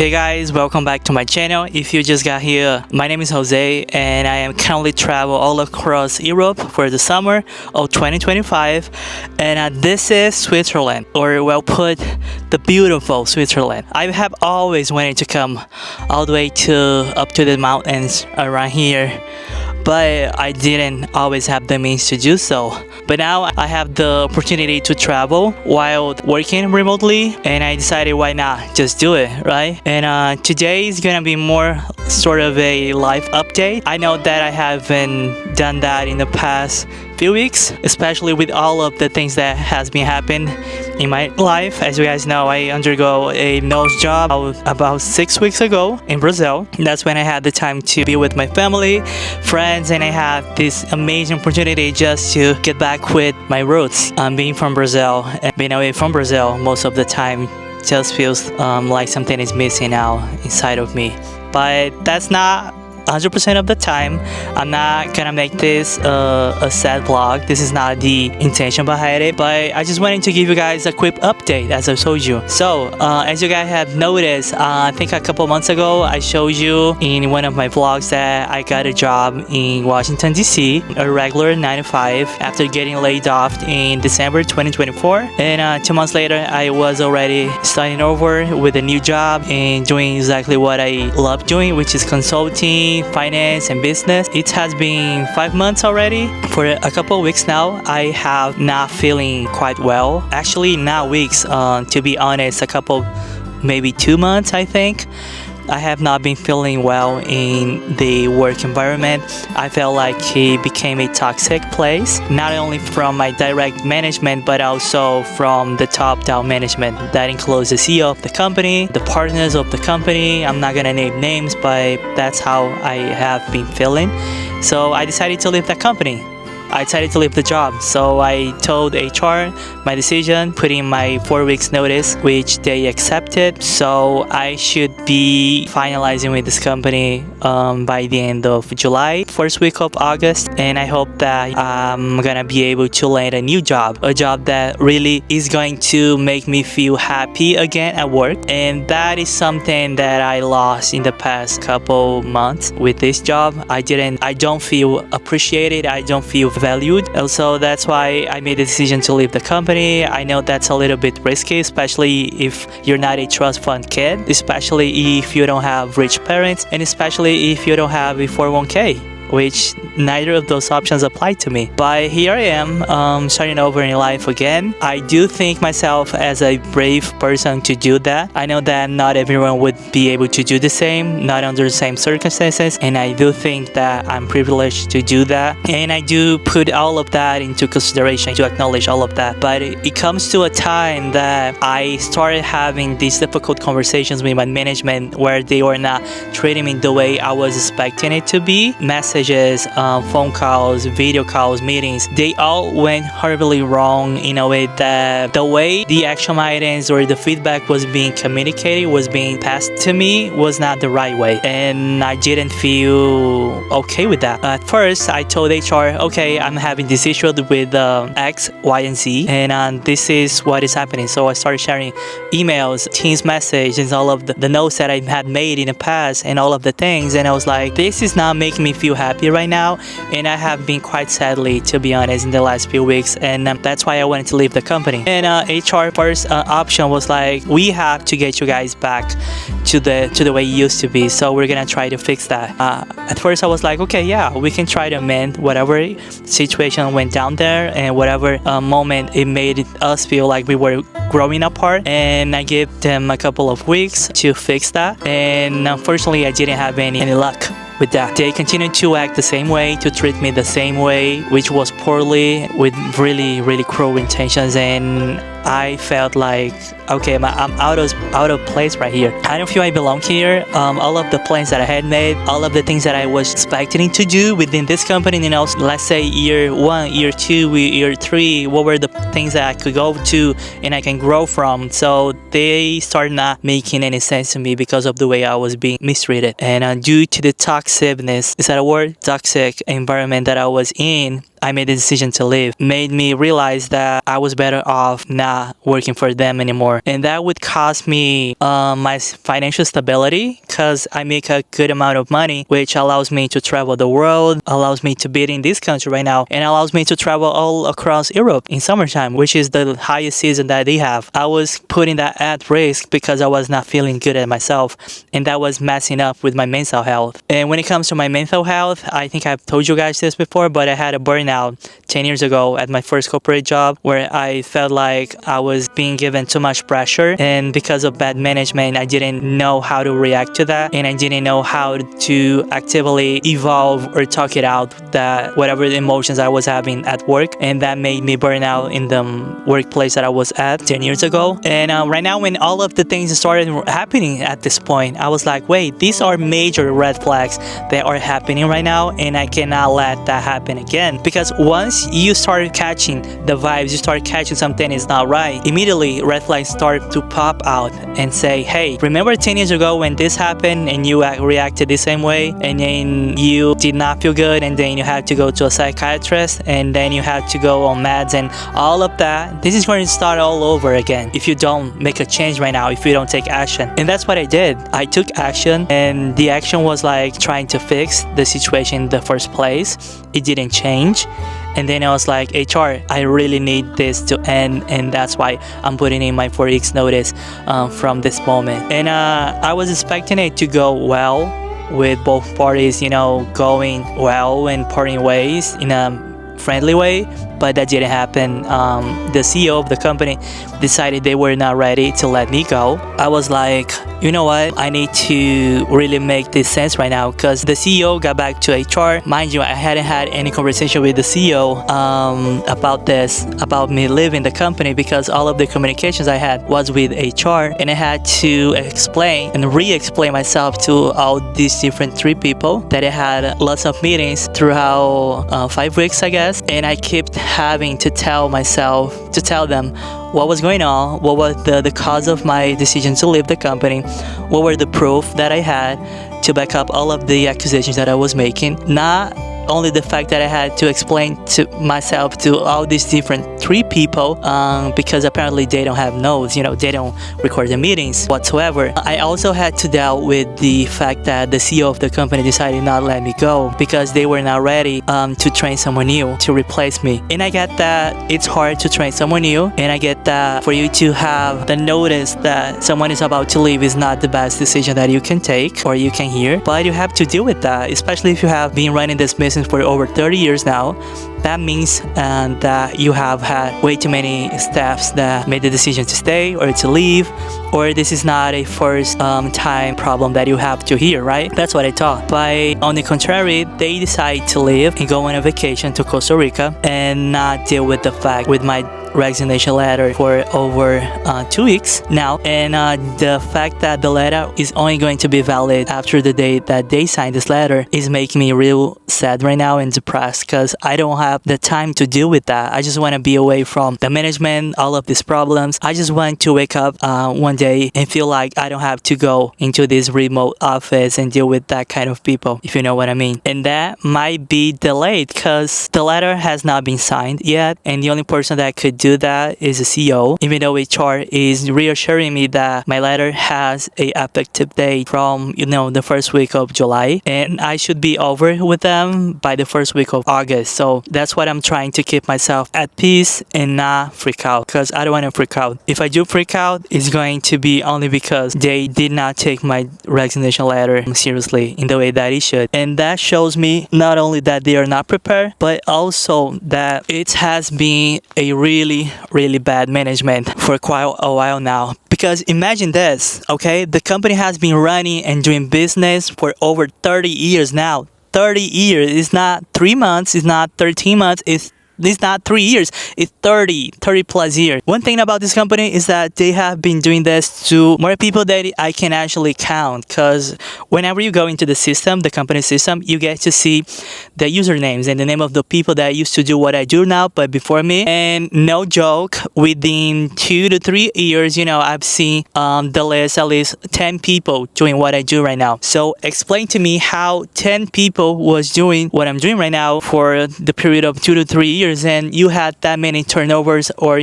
Hey guys, welcome back to my channel. If you just got here, my name is Jose and I am currently travel all across Europe for the summer of 2025, and this is Switzerland, or well put, the beautiful Switzerland. I have always wanted to come all the way up to the mountains around here, but I didn't always have the means to do so. But now I have the opportunity to travel while working remotely, and I decided why not just do it, right? And today is gonna be more sort of a life update. I know that I haven't done that in the past few weeks, especially with all of the things that has been happening in my life. As you guys know, I undergo a nose job about 6 weeks ago in Brazil. That's when I had the time to be with my family, friends, and I had this amazing opportunity just to get back with my roots. Being from Brazil and being away from Brazil most of the time just feels like something is missing out inside of me. But that's not 100% of the time. I'm not gonna make this a sad vlog. This is not the intention behind it, but I just wanted to give you guys a quick update as I told you. So as you guys have noticed, I think a couple months ago I showed you in one of my vlogs that I got a job in Washington DC, a regular 9 to 5, after getting laid off in December 2024. And 2 months later I was already starting over with a new job and doing exactly what I love doing, which is consulting, finance and business. It has been 5 months already. For a couple of weeks now I have not feeling quite well. Actually not weeks, to be honest, a couple, maybe 2 months I think. I have not been feeling well in the work environment. I felt like it became a toxic place, not only from my direct management but also from the top-down management. That includes the CEO of the company, the partners of the company. I'm not gonna name names, but that's how I have been feeling. So I decided to leave that company. I decided to leave the job. So I told HR my decision, put in my 4 weeks notice, which they accepted. So I should be finalizing with this company by the end of July, first week of August. And I hope that I'm gonna be able to land a new job, a job that really is going to make me feel happy again at work. And that is something that I lost in the past couple months with this job. I don't feel appreciated. I don't feel valued. Also, that's why I made the decision to leave the company. I know that's a little bit risky, especially if you're not a trust fund kid, especially if you don't have rich parents, and especially if you don't have a 401k, which neither of those options apply to me. But here I am, starting over in life again. I do think myself as a brave person to do that. I know that not everyone would be able to do the same, not under the same circumstances, and I do think that I'm privileged to do that. And I do put all of that into consideration, to acknowledge all of that. But it comes to a time that I started having these difficult conversations with my management where they were not treating me the way I was expecting it to be. Messages, phone calls, video calls, meetings, they all went horribly wrong in a way that the way the action items or the feedback was being communicated, was being passed to me, was not the right way. And I didn't feel okay with that. At first, I told HR, okay, I'm having this issue with X, Y, and Z, and this is what is happening. So I started sharing emails, Teams messages, all of the notes that I had made in the past and all of the things. And I was like, this is not making me feel happy right now, and I have been quite sadly, to be honest, in the last few weeks, and that's why I wanted to leave the company. And HR first option was like, we have to get you guys back to the way it used to be, so we're gonna try to fix that. At first I was like, okay, yeah, we can try to amend whatever situation went down there and whatever moment it made us feel like we were growing apart, and I gave them a couple of weeks to fix that, and unfortunately I didn't have any luck with that. They continued to act the same way, to treat me the same way, which was poorly, with really cruel intentions, and I felt like, okay, I'm out of place right here. I don't feel I belong here. All of the plans that I had made, all of the things that I was expecting to do within this company, you know, let's say year 1, year 2, year 3, what were the things that I could go to and I can grow from? So they started not making any sense to me because of the way I was being mistreated. And due to the toxicness, is that a word? Toxic environment that I was in, I made the decision to leave made me realize that I was better off not working for them anymore. And that would cost me my financial stability because I make a good amount of money, which allows me to travel the world, allows me to be in this country right now, and allows me to travel all across Europe in summertime, which is the highest season that they have. I was putting that at risk because I was not feeling good at myself, and that was messing up with my mental health. And when it comes to my mental health, I think I've told you guys this before, but I had a burnout 10 years ago at my first corporate job where I felt like I was being given too much pressure, and because of bad management, I didn't know how to react to that, and I didn't know how to actively evolve or talk it out, that whatever the emotions I was having at work, and that made me burn out in the workplace that I was at 10 years ago. And right now, when all of the things started happening at this point, I was like, wait, these are major red flags that are happening right now, and I cannot let that happen again. Because once you start catching the vibes, you start catching something is not right, immediately red flags start to pop out and say, hey, remember 10 years ago when this happened and you reacted the same way, and then you did not feel good, and then you had to go to a psychiatrist, and then you had to go on meds and all of that. This is going to start all over again if you don't make a change right now, if you don't take action. And that's what I did. I took action, and the action was like trying to fix the situation in the first place. It didn't change. And then I was like, HR, I really need this to end, and that's why I'm putting in my 4 weeks notice from this moment. And I was expecting it to go well with both parties, going well and parting ways in a friendly way, but that didn't happen. The CEO of the company decided they were not ready to let me go. I was like, you know what? I need to really make this sense right now, because the CEO got back to HR. Mind you, I hadn't had any conversation with the CEO about this, about me leaving the company, because all of the communications I had was with HR, and I had to explain and re-explain myself to all these different 3 people that I had lots of meetings throughout 5 weeks, I guess, and I kept having to tell them what was going on, what was the cause of my decision to leave the company, what were the proof that I had to back up all of the accusations that I was making. Not only the fact that I had to explain to myself to all these different 3 people, because apparently they don't have notes, they don't record the meetings whatsoever. I also had to deal with the fact that the CEO of the company decided not to let me go because they were not ready to train someone new to replace me. And I get that it's hard to train someone new, and I get that for you to have the notice that someone is about to leave is not the best decision that you can take or you can hear, but you have to deal with that, especially if you have been running this business for over 30 years now. That means that you have had way too many staffs that made the decision to stay or to leave, or this is not a first time problem that you have to hear, right? That's what I thought. But on the contrary, they decide to leave and go on a vacation to Costa Rica and not deal with the fact with my resignation letter for over 2 weeks now, and the fact that the letter is only going to be valid after the day that they signed this letter is making me real sad right now and depressed, because I don't have the time to deal with that. I just want to be away from the management, all of these problems. I just want to wake up one day and feel like I don't have to go into this remote office and deal with that kind of people, if you know what I mean. And that might be delayed because the letter has not been signed yet, and the only person that could do that is the CEO, even though HR is reassuring me that my letter has a effective date from the first week of July, and I should be over with them by the first week of August. So that's what I'm trying to keep myself at peace and not freak out, because I don't want to freak out. If I do freak out, it's going to be only because they did not take my resignation letter seriously in the way that it should, and that shows me not only that they are not prepared, but also that it has been a really bad management for quite a while now. Because imagine this, okay? The company has been running and doing business for over 30 years now. 30 years. It's not 3 months, it's not 13 months, it's it's not 3 years, it's 30 plus years. One thing about this company is that they have been doing this to more people that I can actually count, because whenever you go into the system, the company system, you get to see the usernames and the name of the people that used to do what I do now, but before me. And no joke, within 2 to 3 years, I've seen the list at least 10 people doing what I do right now. So explain to me how 10 people was doing what I'm doing right now for the period of 2 to 3 years, and you had that many turnovers or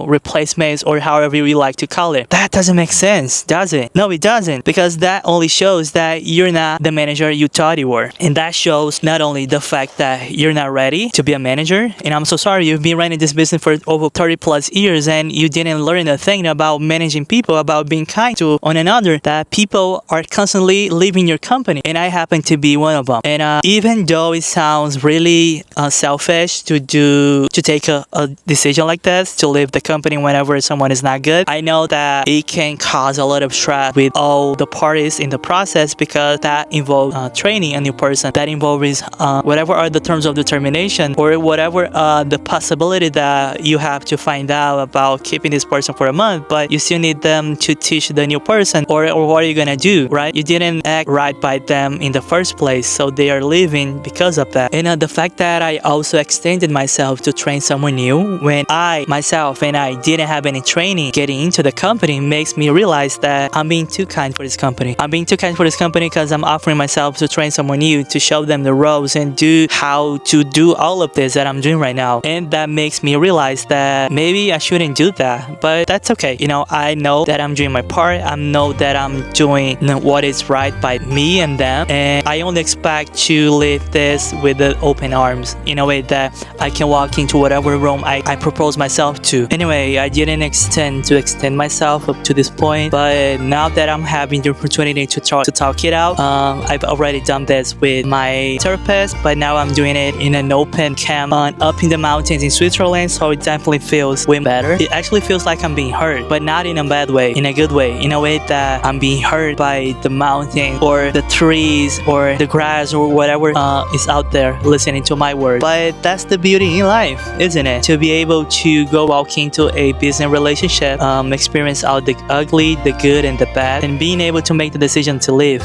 replacements or however you like to call it. That doesn't make sense, does it? No, it doesn't, because that only shows that you're not the manager you thought you were. And that shows not only the fact that you're not ready to be a manager, and I'm so sorry, you've been running this business for over 30 plus years and you didn't learn a thing about managing people, about being kind to one another, that people are constantly leaving your company, and I happen to be one of them. And even though it sounds really selfish to take a decision like this, to leave the company whenever someone is not good, I know that it can cause a lot of stress with all the parties in the process, because that involves training a new person, that involves whatever are the terms of determination, or whatever the possibility that you have to find out about keeping this person for a month, but you still need them to teach the new person, or what are you gonna do, right? You didn't act right by them in the first place, so they are leaving because of that. And the fact that I also extended myself to train someone new when I didn't have any training getting into the company makes me realize that I'm being too kind for this company. I'm being too kind for this company because I'm offering myself to train someone new, to show them the ropes and do how to do all of this that I'm doing right now. And that makes me realize that maybe I shouldn't do that, but that's okay. I know that I'm doing my part. I know that I'm doing what is right by me and them, and I only expect to leave this with the open arms, in a way that I can walk into whatever room I propose myself to. Anyway, I didn't extend myself up to this point, but now that I'm having the opportunity to talk it out, I've already done this with my therapist, but now I'm doing it in an open camp up in the mountains in Switzerland, so it definitely feels way better. It actually feels like I'm being hurt, but not in a bad way, in a good way, in a way that I'm being hurt by the mountain or the trees or the grass or whatever is out there listening to my words. But that's the beauty in life, isn't it? To be able to go walk into a business relationship, experience all the ugly, the good, and the bad, and being able to make the decision to leave,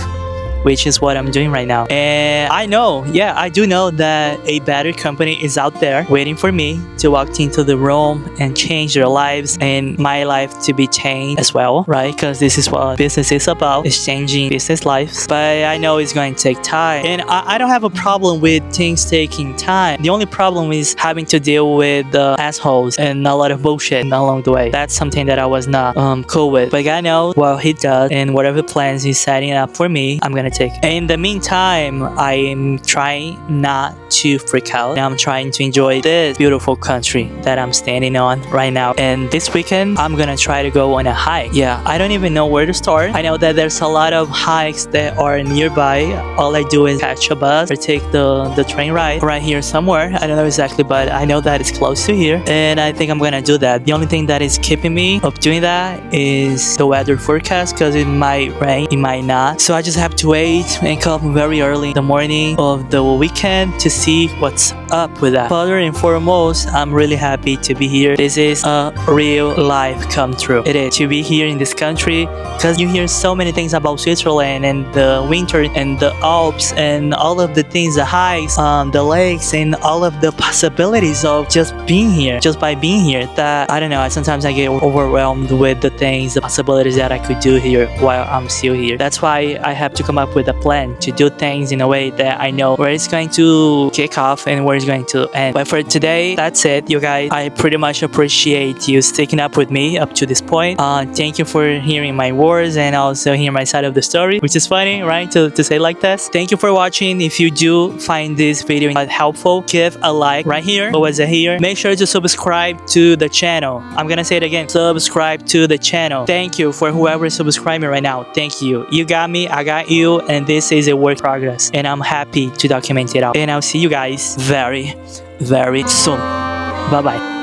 which is what I'm doing right now. And I do know that a better company is out there waiting for me to walk into the room and change their lives, and my life to be changed as well, right? Because this is what business is about, is changing business lives. But I know it's going to take time, and I don't have a problem with things taking time. The only problem is having to deal with assholes and a lot of bullshit along the way. That's something that I was not cool with. But I know what he does, and whatever plans he's setting up for me, I'm gonna take. In the meantime, I am trying not to freak out. I'm trying to enjoy this beautiful country that I'm standing on right now. And this weekend, I'm gonna try to go on a hike. Yeah, I don't even know where to start. I know that there's a lot of hikes that are nearby. All I do is catch a bus or take the train ride right here somewhere. I don't know exactly, but I know that it's close to here, and I think I'm gonna do that. The only thing that is keeping me of doing that is the weather forecast, because it might rain, it might not. So I just have to wait and come very early in the morning of the weekend to see what's up with that. Further and foremost, I'm really happy to be here. This is a real life come true. It is to be here in this country, because you hear so many things about Switzerland and the winter and the Alps and all of the things, the hikes, the lakes, and all of the possibilities of just being here, just by being here, that I don't know, sometimes I get overwhelmed with the things, the possibilities that I could do here while I'm still here. That's why I have to come up with a plan to do things in a way that I know where it's going to kick off and where it's going to end. But for today, that's it, you guys. I pretty much appreciate you sticking up with me up to this point. Thank you for hearing my words and also hearing my side of the story, which is funny, right, to say like this. Thank you for watching. If you do find this video helpful, give a like right here or was it here. Make sure to subscribe to the channel. I'm gonna say it again, subscribe to the channel. Thank you for whoever is subscribing right now. Thank you. You got me, I got you, and this is a work progress, and I'm happy to document it out. And I'll see you guys very, very soon. Bye bye.